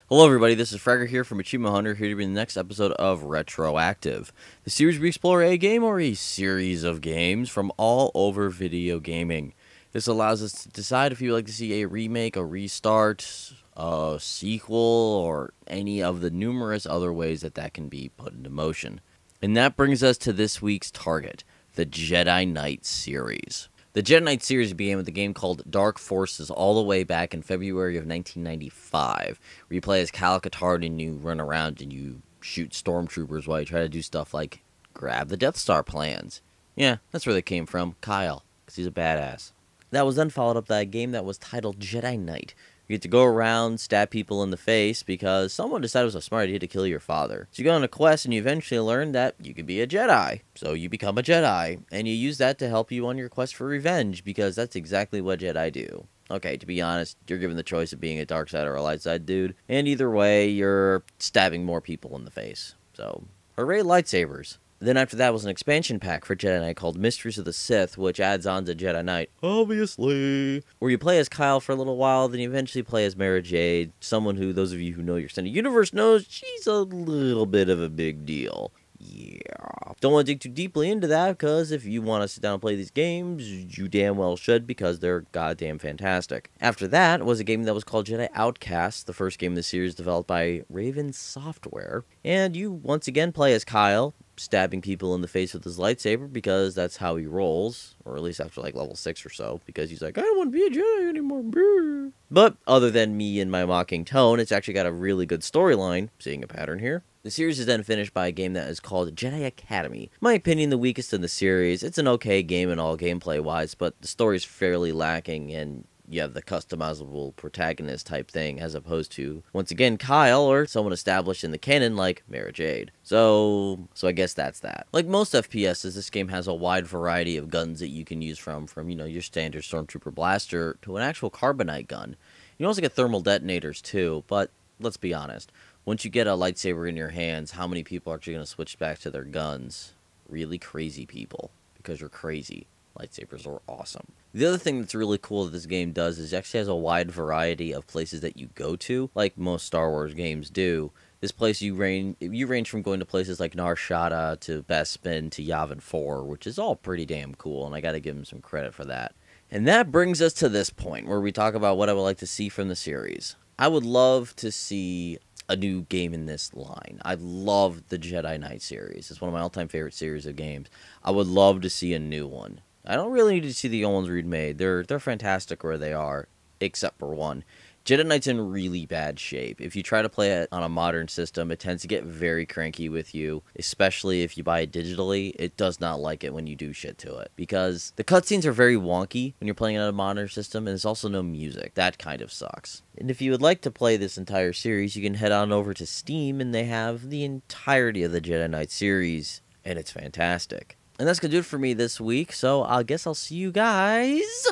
Hello everybody, this is Fragger here from Achievement Hunter, here to bring the next episode of Retroactive. The series we explore a game or a series of games from all over video gaming. This allows us to decide if you would like to see a remake, a restart, a sequel, or any of the numerous other ways that can be put into motion. And that brings us to this week's target, the Jedi Knight series. The Jedi Knight series began with a game called Dark Forces all the way back in February of 1995, where you play as Cal Katarn and you run around and you shoot stormtroopers while you try to do stuff like grab the Death Star plans. Yeah, that's where they came from, Kyle, because he's a badass. That was then followed up by a game that was titled Jedi Knight. You get to go around, stab people in the face because someone decided it was a smart idea to kill your father. So you go on a quest and you eventually learn that you could be a Jedi. So you become a Jedi, and you use that to help you on your quest for revenge because that's exactly what Jedi do. Okay, to be honest, you're given the choice of being a dark side or a light side dude, and either way, you're stabbing more people in the face. So, hooray lightsabers. Then after that was an expansion pack for Jedi Knight called Mysteries of the Sith, which adds on to Jedi Knight, obviously, where you play as Kyle for a little while, then you eventually play as Mara Jade, someone who, those of you who know your extended universe knows, she's a little bit of a big deal. Yeah. Don't want to dig too deeply into that, because if you want to sit down and play these games, you damn well should, because they're goddamn fantastic. After that was a game that was called Jedi Outcast, the first game in the series developed by Raven Software, and you once again play as Kyle, stabbing people in the face with his lightsaber because that's how he rolls, or at least after like level 6 or so, because he's like, I don't want to be a Jedi anymore. But other than me and my mocking tone, it's actually got a really good storyline, seeing a pattern here. The series is then finished by a game that is called Jedi Academy. In my opinion, the weakest in the series. It's an okay game in all gameplay-wise, but the story's fairly lacking, and you have the customizable protagonist type thing, as opposed to, once again, Kyle, or someone established in the canon like Mara Jade. So I guess that's that. Like most FPSs, this game has a wide variety of guns that you can use from your standard Stormtrooper blaster to an actual carbonite gun. You also get thermal detonators too, but let's be honest. Once you get a lightsaber in your hands, how many people are actually going to switch back to their guns? Really crazy people, because you're crazy. Lightsabers are awesome. The other thing that's really cool that this game does is it actually has a wide variety of places that you go to, like most Star Wars games do. This place you range from going to places like Nar Shaddaa to Bespin to Yavin 4, which is all pretty damn cool, and I gotta give them some credit for that. And that brings us to this point, where we talk about what I would like to see from the series. I would love to see a new game in this line. I love the Jedi Knight series. It's one of my all-time favorite series of games. I would love to see a new one. I don't really need to see the old ones remade. They're fantastic where they are, except for one. Jedi Knight's in really bad shape. If you try to play it on a modern system, it tends to get very cranky with you, especially if you buy it digitally. It does not like it when you do shit to it, because the cutscenes are very wonky when you're playing it on a modern system, and there's also no music. That kind of sucks. And if you would like to play this entire series, you can head on over to Steam, and they have the entirety of the Jedi Knight series, and it's fantastic. And that's going to do it for me this week, so I guess I'll see you guys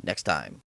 next time.